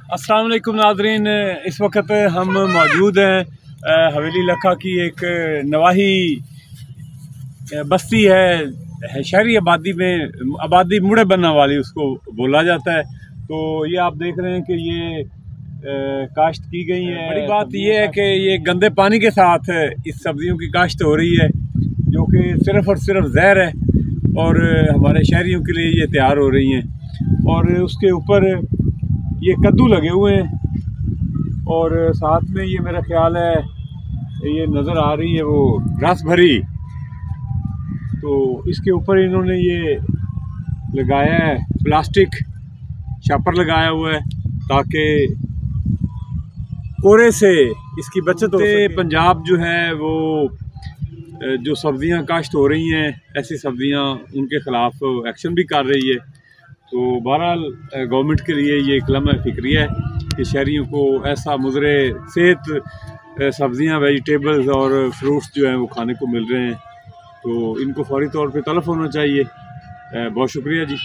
अस्सलाम वालेकुम नाज़रीन, इस वक्त हम मौजूद हैं हवेली लखा की एक नवाही बस्ती है शहरी आबादी में। आबादी मुड़े बनने वाली उसको बोला जाता है। तो ये आप देख रहे हैं कि ये काश्त की गई है। बड़ी बात ये है कि ये गंदे पानी के साथ इस सब्जियों की काश्त हो रही है, जो कि सिर्फ़ और सिर्फ जहर है और हमारे शहरियों के लिए ये तैयार हो रही हैं। और उसके ऊपर ये कद्दू लगे हुए हैं और साथ में ये मेरा ख्याल है ये नज़र आ रही है वो रस भरी। तो इसके ऊपर इन्होंने ये लगाया है प्लास्टिक छापर लगाया हुआ है ताकि कोरे से इसकी बचत हो सके। पंजाब जो है वो जो सब्जियां काश्त हो रही हैं, ऐसी सब्जियां उनके ख़िलाफ़ एक्शन भी कर रही है। तो बहरहाल गवर्नमेंट के लिए ये एक लम्हा फ़िक्रिया है कि शहरियों को ऐसा मुज़रे सेहत सब्जियां, वेजिटेबल्स और फ्रूट्स जो हैं वो खाने को मिल रहे हैं। तो इनको फौरी तौर पे तलब होना चाहिए। बहुत शुक्रिया जी।